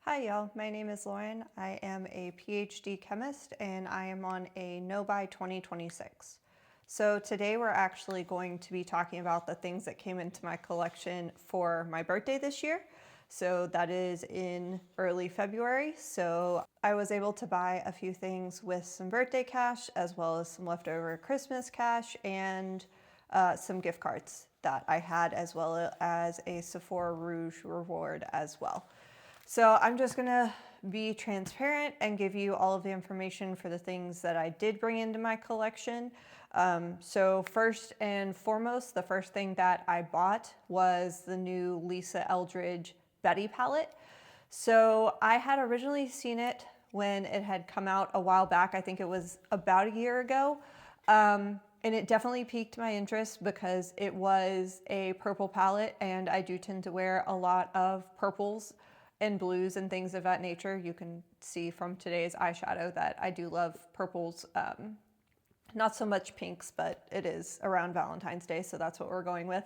Hi y'all, my name is Lauren. I am a PhD chemist and I am on a No Buy 2026. So today we're actually going to be talking about the things that came into my collection for my birthday this year. So that is in early February. So I was able to buy a few things with some birthday cash as well as some leftover Christmas cash and some gift cards that I had, as well as a Sephora Rouge reward as well. So I'm just gonna be transparent and give you all of the information for the things that I did bring into my collection. So first and foremost, the first thing that I bought was the new Lisa Eldridge Betty palette. So I had originally seen it when it had come out a while back. I think it was about a year ago. And it definitely piqued my interest because it was a purple palette, and I do tend to wear a lot of purples and blues and things of that nature. You can see from today's eyeshadow that I do love purples. Not so much pinks, but it is around Valentine's Day, so that's what we're going with.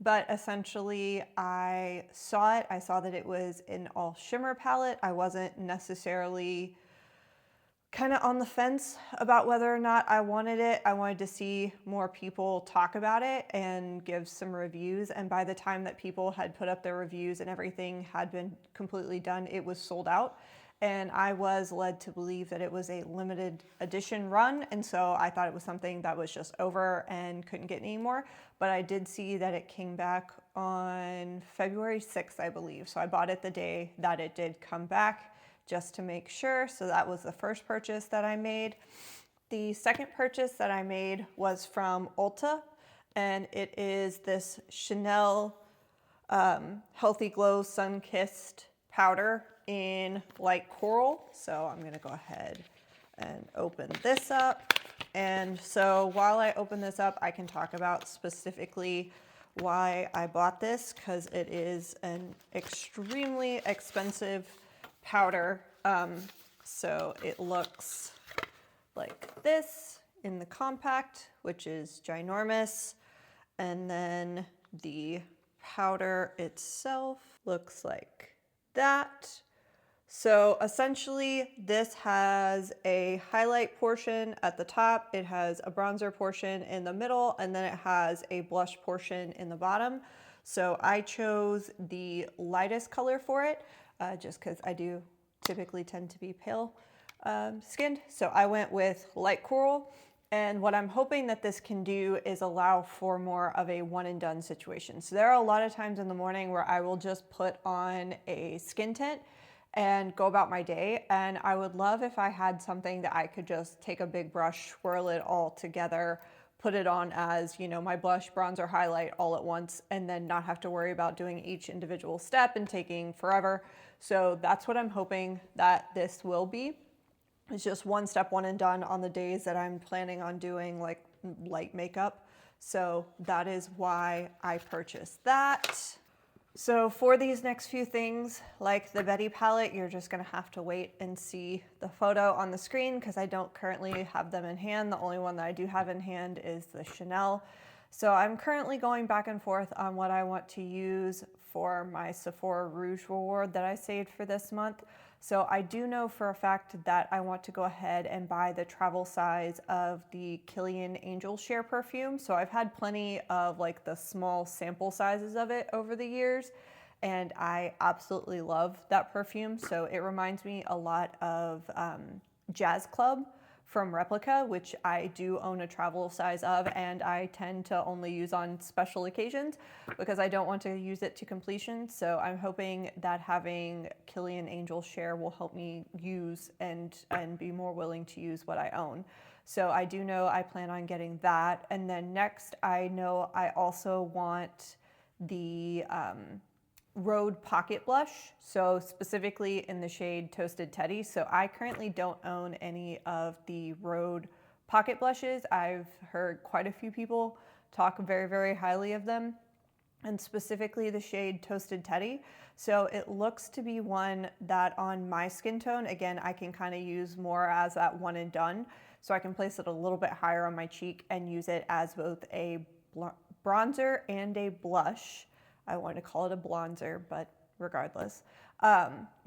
But essentially, I saw it. I saw that it was an all shimmer palette. I wasn't necessarily kind of on the fence about whether or not I wanted it. I wanted to see more people talk about it and give some reviews. And by the time that people had put up their reviews and everything had been completely done, it was sold out. And I was led to believe that it was a limited edition run. And so I thought it was something that was just over and couldn't get any more. But I did see that it came back on February 6th, I believe. So I bought it the day that it did come back, just to make sure. So that was the first purchase that I made. The second purchase that I made was from Ulta, and it is this Chanel Healthy Glow Sun-Kissed powder in light coral. So I'm gonna go ahead and open this up. And so while I open this up, I can talk about specifically why I bought this, because it is an extremely expensive powder. So it looks like this in the compact, which is ginormous. And then the powder itself looks like that. So essentially this has a highlight portion at the top, it has a bronzer portion in the middle, and then it has a blush portion in the bottom. So I chose the lightest color for it, just because I do typically tend to be pale skinned. So I went with light coral. And what I'm hoping that this can do is allow for more of a one and done situation. So there are a lot of times in the morning where I will just put on a skin tint and go about my day. And I would love if I had something that I could just take a big brush, swirl it all together, put it on as, you know, my blush, bronzer, highlight all at once, and then not have to worry about doing each individual step and taking forever. So that's what I'm hoping that this will be. It's just one step, one and done on the days that I'm planning on doing like light makeup. So that is why I purchased that. So for these next few things, like the Betty palette, you're just gonna have to wait and see the photo on the screen because I don't currently have them in hand. The only one that I do have in hand is the Chanel. So I'm currently going back and forth on what I want to use for my Sephora Rouge reward that I saved for this month. So I do know for a fact that I want to go ahead and buy the travel size of the Kilian Angel Share perfume. So I've had plenty of like the small sample sizes of it over the years, and I absolutely love that perfume. So it reminds me a lot of Jazz Club from Replica, which I do own a travel size of, and I tend to only use on special occasions because I don't want to use it to completion. So I'm hoping that having Kilian Angel Share will help me use and be more willing to use what I own. So I do know I plan on getting that. And then next, I know I also want the Rhode Pocket Blush, so specifically in the shade Toasted Teddy. So I currently don't own any of the Rhode Pocket Blushes. I've heard quite a few people talk very, very highly of them, and specifically the shade Toasted Teddy. So it looks to be one that on my skin tone, again, I can kind of use more as that one and done. So I can place it a little bit higher on my cheek and use it as both a bronzer and a blush. I want to call it a blonzer, but regardless,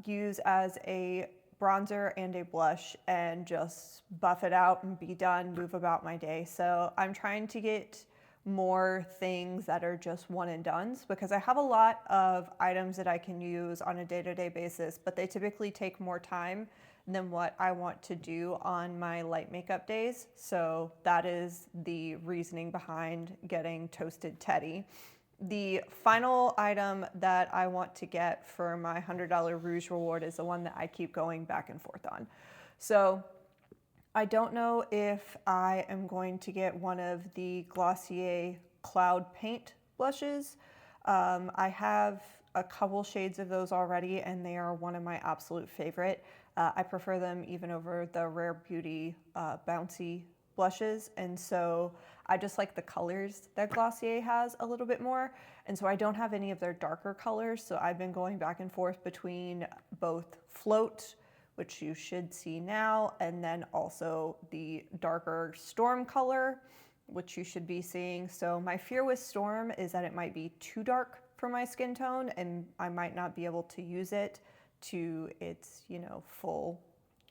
use as a bronzer and a blush and just buff it out and be done, move about my day. So I'm trying to get more things that are just one and dones because I have a lot of items that I can use on a day-to-day basis, but they typically take more time than what I want to do on my light makeup days. So that is the reasoning behind getting Toasted Teddy. The final item that I want to get for my $100 Rouge reward is the one that I keep going back and forth on. So I don't know if I am going to get one of the Glossier Cloud Paint blushes. I have a couple shades of those already, and they are one of my absolute favorite. I prefer them even over the Rare Beauty Bouncy blushes, and so I just like the colors that Glossier has a little bit more, and so I don't have any of their darker colors, so I've been going back and forth between both Float, which you should see now, and then also the darker Storm color, which you should be seeing. So my fear with Storm is that it might be too dark for my skin tone and I might not be able to use it to its, full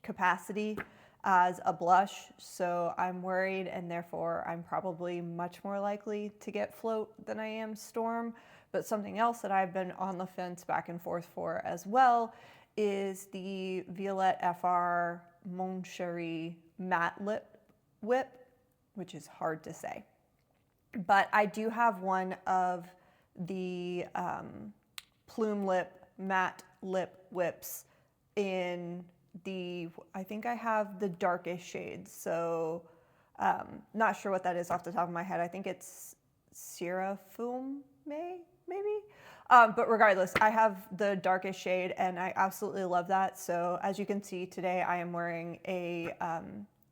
capacity as a blush. So I'm worried, and therefore I'm probably much more likely to get Float than I am Storm. But something else that I've been on the fence back and forth for as well is the Violette FR Mon Cherie Matte Lip Whip, which is hard to say. But I do have one of the Plume Lip Matte Lip Whips in I think I have the darkest shades. So not sure what that is off the top of my head. I think it's Sierra Fume, maybe? But regardless, I have the darkest shade and I absolutely love that. So as you can see today, I am wearing a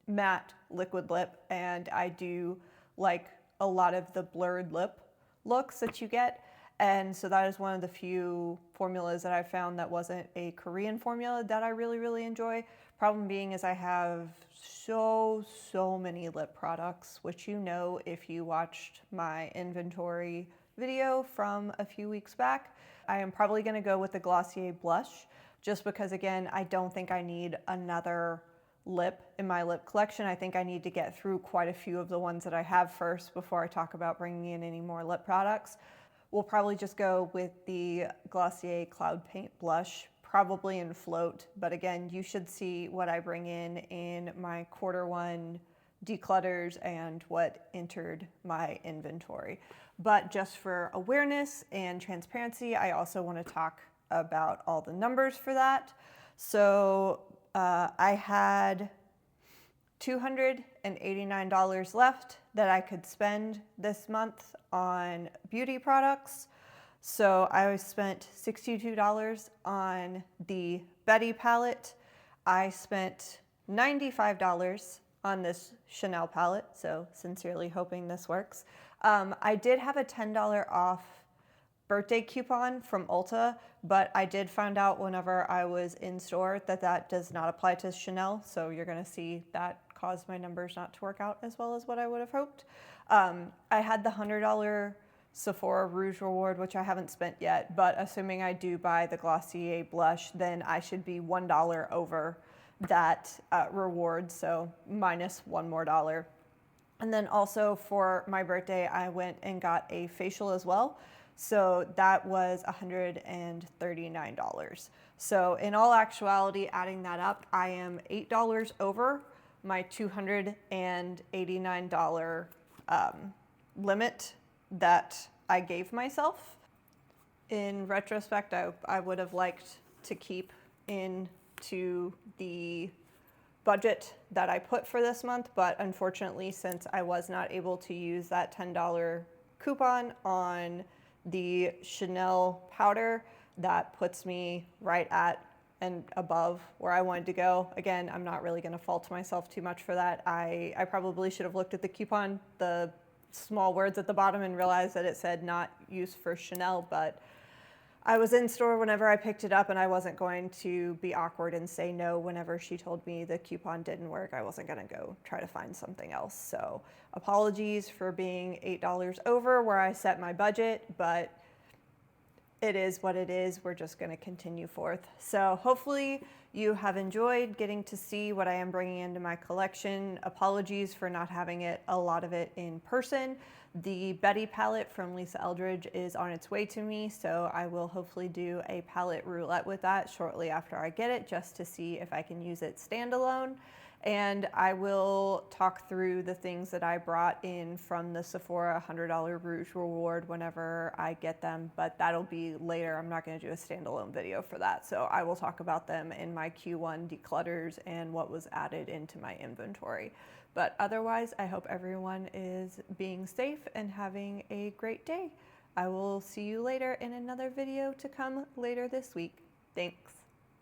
matte liquid lip, and I do like a lot of the blurred lip looks that you get. And so that is one of the few formulas that I found that wasn't a Korean formula that I really, really enjoy. Problem being is I have so many lip products, which if you watched my inventory video from a few weeks back. I am probably going to go with the Glossier blush just because, again, I don't think I need another lip in my lip collection. I think I need to get through quite a few of the ones that I have first before I talk about bringing in any more lip products. We'll probably just go with the Glossier Cloud Paint blush, probably in Float, but again, you should see what I bring in my Q1 declutters and what entered my inventory. But just for awareness and transparency, I also want to talk about all the numbers for that. So I had $289 left that I could spend this month on beauty products. So I spent $62 on the Betty palette. I spent $95 on this Chanel palette, so sincerely hoping this works. I did have a $10 off birthday coupon from Ulta, but I did find out whenever I was in store that does not apply to Chanel, so you're gonna see that caused my numbers not to work out as well as what I would have hoped. I had the $100 Sephora Rouge reward, which I haven't spent yet, but assuming I do buy the Glossier blush, then I should be $1 over that reward, so minus $1 more. And then also for my birthday, I went and got a facial as well. So that was $139. So in all actuality, adding that up, I am $8 over my $289 limit that I gave myself. In retrospect, I would have liked to keep into the budget that I put for this month, but unfortunately, since I was not able to use that $10 coupon on the Chanel powder, that puts me right at and above where I wanted to go. Again, I'm not really going to fault myself too much for that. I probably should have looked at the coupon, the small words at the bottom, and realized that it said not used for Chanel, but I was in store whenever I picked it up, and I wasn't going to be awkward and say no whenever she told me the coupon didn't work. I wasn't going to go try to find something else. So apologies for being $8 over where I set my budget, but it is what it is. We're just going to continue forth. So hopefully you have enjoyed getting to see what I am bringing into my collection. Apologies for not having a lot of it in person. The Betty palette from Lisa Eldridge is on its way to me, so I will hopefully do a palette roulette with that shortly after I get it, just to see if I can use it standalone. And I will talk through the things that I brought in from the Sephora $100 Rouge reward whenever I get them, but that'll be later. I'm not going to do a standalone video for that. So I will talk about them in my Q1 declutters and what was added into my inventory. But otherwise, I hope everyone is being safe and having a great day. I will see you later in another video to come later this week. Thanks.